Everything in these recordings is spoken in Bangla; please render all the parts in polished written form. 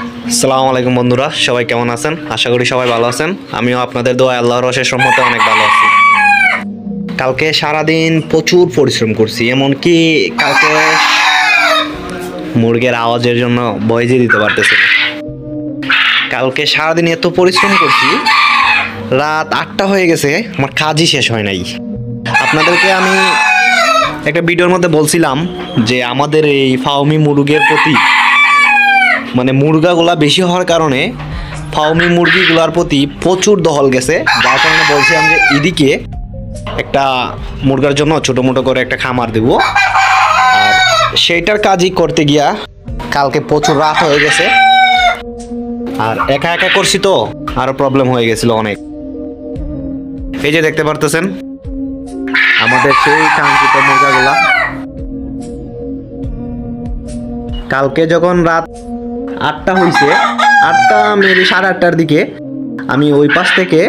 আসসালামু আলাইকুম বন্ধুরা, সবাই কেমন আছেন? আশা করি সবাই ভালো আছেন। আমিও আপনাদের দোয়া আল্লাহর অশেষ রহমতে অনেক ভালো আছি। কালকে সারাদিন প্রচুর পরিশ্রম করছি, এমনকি কালকে মুরগের আওয়াজের জন্য ভয়েসই দিতে পারতেছি না। কালকে সারাদিন এত পরিশ্রম করছি, রাত 8টা হয়ে গেছে, আমার কাজই শেষ হয় নাই। আপনাদেরকে আমি একটা ভিডিওর মধ্যে বলছিলাম যে আমাদের এই ফাউমি মুরগের প্রতি মানে মুরগাগুলা বেশি হওয়ার কারণে ফাউমি মুরগিগুলার প্রতি প্রচুর দহল গেছে, যার কারণে বলছিলাম যে এদিকে একটা মুরগার জন্য ছোটো মোটো করে একটা খামার দেব। আর সেইটার কাজই করতে গিয়া কালকে প্রচুর রাত হয়ে গেছে, আর একা একা করছি তো আরও প্রবলেম হয়ে গেছিল অনেক। এই যে দেখতে পারতেছেন আমাদের সেই কাঙ্ক্ষিত মুরগাগুলা। কালকে যখন রাত 8টা হয়েছে, 8টা মেবি 8:30টার দিকে আমি ওই পাশ থেকে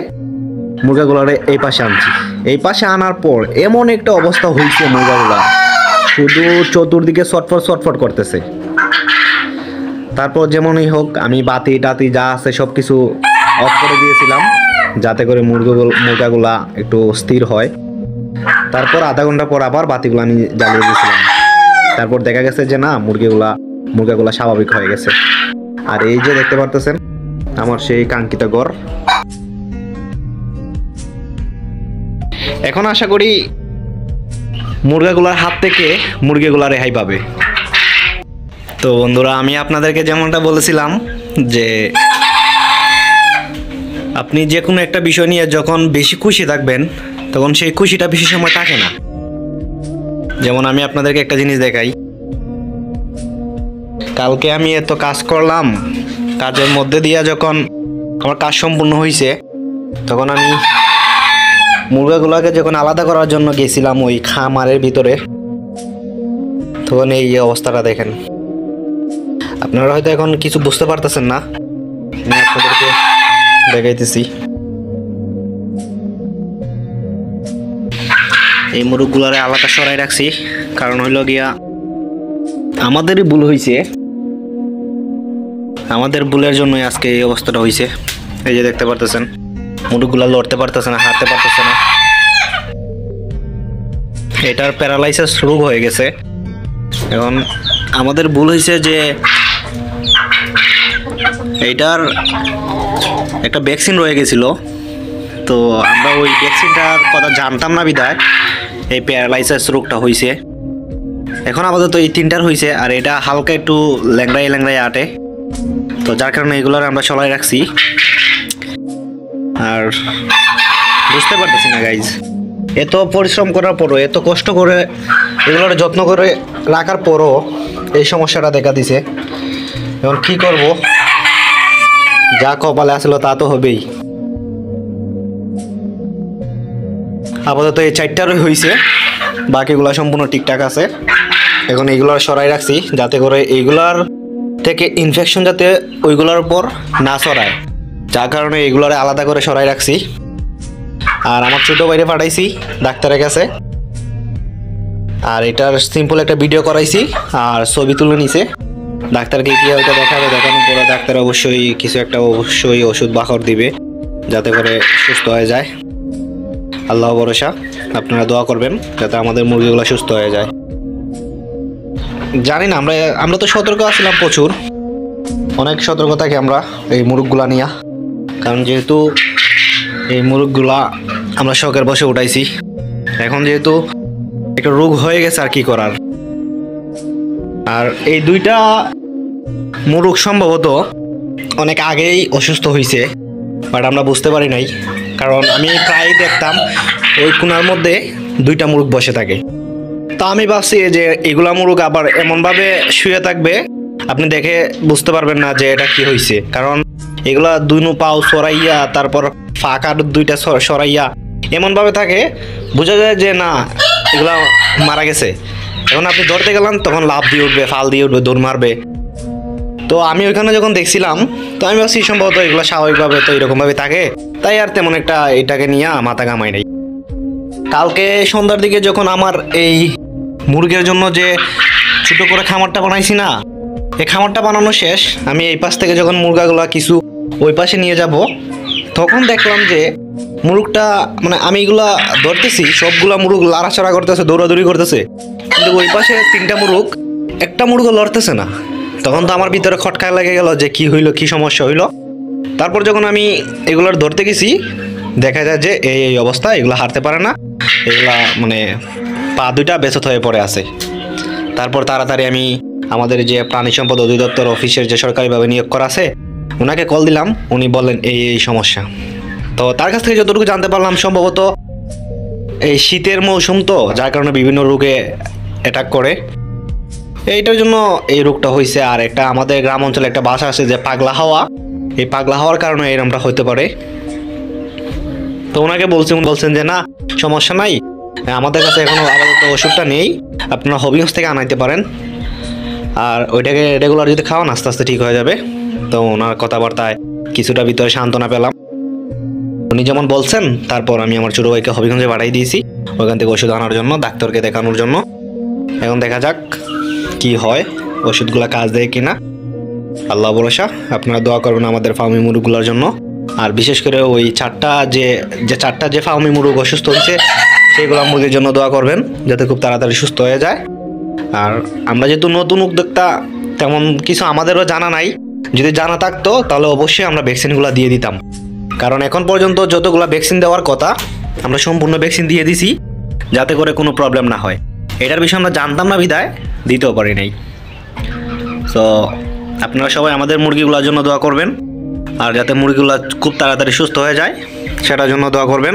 মুরগাগুলারে এই পাশে আনছি। এই পাশে আনার পর এমন একটা অবস্থা হয়েছে, মুরগাগুলা শুধু চতুর্দিকে ছটফট ছটফট করতেছে। তারপর যেমনই হোক আমি বাতি টাতি যা আছে সব কিছু অফ করে দিয়েছিলাম, যাতে করে মুরগাগুলা একটু স্থির হয়। তারপর আধা ঘন্টা পর আবার বাতিগুলো আমি জ্বালিয়ে দিয়েছিলাম। তারপর দেখা গেছে যে না, মুরগাগুলা স্বাভাবিক হয়ে গেছে। আর এই যে দেখতে পারতেছেন আমার সেই কাঙ্ক্ষিত ঘর। এখন আশা করি মুরগাগুলার হাত থেকে মুরগিগুলা রেহাই পাবে। তো বন্ধুরা, আমি আপনাদেরকে যেমনটা বলেছিলাম যে আপনি যে কোনো একটা বিষয় নিয়ে যখন বেশি খুশি থাকবেন তখন সেই খুশিটা বেশি সময় থাকে না। যেমন আমি আপনাদেরকে একটা জিনিস দেখাই। কালকে আমি এত কাজ করলাম, কাজের মধ্যে দিয়ে যখন আমার কাজ সম্পূর্ণ হয়েছে তখন আমি মুরগাগুলোকে যখন আলাদা করার জন্য গেছিলাম ওই খামারের ভিতরে, তখন এই অবস্থাটা দেখেন। আপনারা হয়তো এখন কিছু বুঝতে পারতেছেন না, আমি আপনাদেরকে দেখাইতেছি। এই মুরগগুলারে আলাদা সরাই রাখছি, কারণ হইল গিয়া আমাদেরই ভুল হয়েছে, আমাদের ভুলের জন্যই আজকে এই অবস্থাটা হয়েছে। এই যে দেখতে পারতেছেন মুরগগুলা লড়তে পারতেছে না, হাঁটতে পারতেছে না। এটার প্যারালাইসিস রোগ হয়ে গেছে। এখন আমাদের ভুল হয়েছে যে এইটার একটা ভ্যাকসিন রয়ে গেছিল, তো আমরা ওই ভ্যাকসিনটার কথা জানতাম না বিধায় এই প্যারালাইসিস রোগটা হয়েছে। এখন আপাতত এই 3টার হয়েছে, আর এটা হালকা একটু ল্যাংড়াই আটে, তো যার কারণে এগুলোর আমরা সলাই রাখছি। আর বুঝতে পারতেছি না গাইজ, এত পরিশ্রম করার পরও, এত কষ্ট করে এগুলোর যত্ন করে রাখার পরও এই সমস্যাটা দেখা দিছে। এখন কি করব, যা কপালে আসলো তা তো হবেই। আপাতত এই 4টারই হয়েছে, বাকিগুলো সম্পূর্ণ ঠিকঠাক আছে। এখন এইগুলার সরাই রাখছি যাতে করে এইগুলার থেকে ইনফেকশন যাতে ওইগুলোর উপর না ছড়ায়, যার কারণে এইগুলার আলাদা করে সরাই রাখছি। আর আমার ছোটো বাইরে পাঠাইছি ডাক্তারের কাছে, আর এটার সিম্পল একটা ভিডিও করাইছি আর ছবি তুলে নিছে। ডাক্তারকে কি ওইটা দেখাবে, দেখানোর পরে ডাক্তার অবশ্যই কিছু একটা ওষুধ বাখর দিবে যাতে করে সুস্থ হয়ে যায়। আল্লাহ ভরসা, আপনারা দোয়া করবেন যাতে আমাদের মুরগিগুলো সুস্থ হয়ে যায়। জানি না, আমরা তো সতর্ক আছিলাম, প্রচুর অনেক সতর্ক থাকি আমরা এই মুরগগুলা নিয়ে, কারণ যেহেতু এই মুরগগুলা আমরা শখের বসে উঠাইছি। এখন যেহেতু একটা রোগ হয়ে গেছে, আর কি করার। আর এই 2টা মুরগ সম্ভবত অনেক আগেই অসুস্থ হয়েছে, বাট আমরা বুঝতে পারি নাই, কারণ আমি প্রায় দেখতাম ওই কোণার মধ্যে 2টা মুরগ বসে থাকে। তা আমি ভাবছি যে এগুলা মুরগ আবার এমনভাবে শুয়ে থাকবে আপনি দেখে বুঝতে পারবেন না যে এটা কি হয়েছে, কারণ এগুলা 2 পাও সরাইয়া তারপর ফাঁকার 2টা সরাইয়া এমনভাবে থাকে, বোঝা যায় যে না এগুলা মারা গেছে। এখন আপনি ধরতে গেলেন তখন লাফ দিয়ে উঠবে, ফাল দিয়ে উঠবে, দৌড় মারবে। তো আমি ওইখানে যখন দেখছিলাম তো আমি ভাবছি সম্ভবত এগুলো স্বাভাবিকভাবে তো এরকমভাবে থাকে, তাই আর তেমন একটা এটাকে নিয়ে মাথা ঘামাই নাই। কালকে সন্ধ্যার দিকে যখন আমার এই মুরগের জন্য যে ছোট করে খামারটা বানাইছি না, এই খামারটা বানানো শেষ, আমি এই পাশ থেকে যখন মুরগাগুলা কিছু ওই পাশে নিয়ে যাব, তখন দেখলাম যে মুরগটা মানে আমি এগুলা ধরতেছি, সবগুলা মুরগ লাড়াচাড়া করতেছে, দৌড়াদৌড়ি করতেছে, কিন্তু ওই পাশে 3টা মুরগ, একটা মুরগও লড়তেছে না। তখন তো আমার ভিতরে খটকা লেগে গেল যে কি হইলো, কি সমস্যা হইলো। তারপর যখন আমি এগুলার ধরতে গেছি, দেখা যায় যে এই অবস্থা, এগুলো হারতে পারে না, এগুলা মানে পা 2টা বেচত হয়ে পড়ে আছে। তারপর তাড়াতাড়ি আমি আমাদের যে প্রাণী সম্পদ অধিদপ্তর অফিসের যে সরকারিভাবে নিয়োগ করা আছে ওনাকে কল দিলাম, উনি বললেন এই সমস্যা। তো তার কাছ থেকে যতটুকু জানতে পারলাম, সম্ভবত এই শীতের মৌসুম তো, যার কারণে বিভিন্ন রোগে অ্যাটাক করে, এইটার জন্য এই রোগটা হয়েছে। আর একটা আমাদের গ্রাম অঞ্চলে একটা ভাষা আছে যে পাগলা হাওয়া, এই পাগলা হাওয়ার কারণে এরকমটা হতে পারে। তো ওনাকে বলছেন যে না সমস্যা নাই, আমাদের কাছে এখনো আপাতত ওষুধটা নেই, আপনারা হবিগঞ্জ থেকে আনাইতে পারেন, আর ওইটাকে রেগুলার যদি খাওয়ান আস্তে আস্তে ঠিক হয়ে যাবে। তো ওনার কথাবার্তায় কিছুটা ভিতরে সান্ত্বনা পেলাম, উনি যেমন বলছেন। তারপর আমি আমার ছোটো ভাইকে হবিগঞ্জে পাঠিয়ে দিয়েছি ওইখান থেকে ওষুধ আনার জন্য, ডাক্তারকে দেখানোর জন্য। এখন দেখা যাক কি হয়, ওষুধগুলো কাজ দেয় কিনা, আল্লাহ ভরসা। আপনারা দোয়া করবেন আমাদের ফার্মি মুরগগুলোর জন্য, আর বিশেষ করে ওই 4টা যে ফার্মি মুরগ অসুস্থ হয়েছে সেইগুলো মুরগির জন্য দোয়া করবেন, যাতে খুব তাড়াতাড়ি সুস্থ হয়ে যায়। আর আমরা যেহেতু নতুন উদ্যোক্তা, তেমন কিছু আমাদেরও জানা নাই, যদি জানা থাকতো তাহলে অবশ্যই আমরা ভ্যাকসিনগুলো দিয়ে দিতাম, কারণ এখন পর্যন্ত যতগুলো ভ্যাকসিন দেওয়ার কথা আমরা সম্পূর্ণ ভ্যাকসিন দিয়ে দিছি, যাতে করে কোনো প্রবলেম না হয়। এটার বিষয়ে আমরা জানতাম না বিধায় দিতেও পারি নাই। তো আপনারা সবাই আমাদের মুরগিগুলোর জন্য দোয়া করবেন, আর যাতে মুরগিগুলো খুব তাড়াতাড়ি সুস্থ হয়ে যায় সেটার জন্য দোয়া করবেন।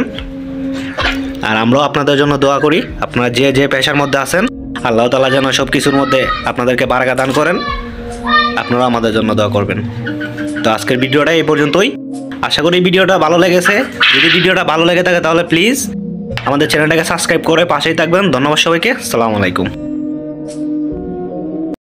আর আমরাও আপনাদের জন্য দোয়া করি, আপনারা যে পেশার মধ্যে আছেন আল্লাহ তাআলা যেন সব কিছুর মধ্যে আপনাদেরকে বারাকা দান করেন, আপনারা আমাদের জন্য দোয়া করবেন। তো আজকের ভিডিওটা এই পর্যন্তই, আশা করি ভিডিওটা ভালো লেগেছে। যদি ভিডিওটা ভালো লেগে থাকে তাহলে প্লিজ আমাদের চ্যানেলটাকে সাবস্ক্রাইব করে পাশেই থাকবেন। ধন্যবাদ সবাইকে, আসসালামু আলাইকুম।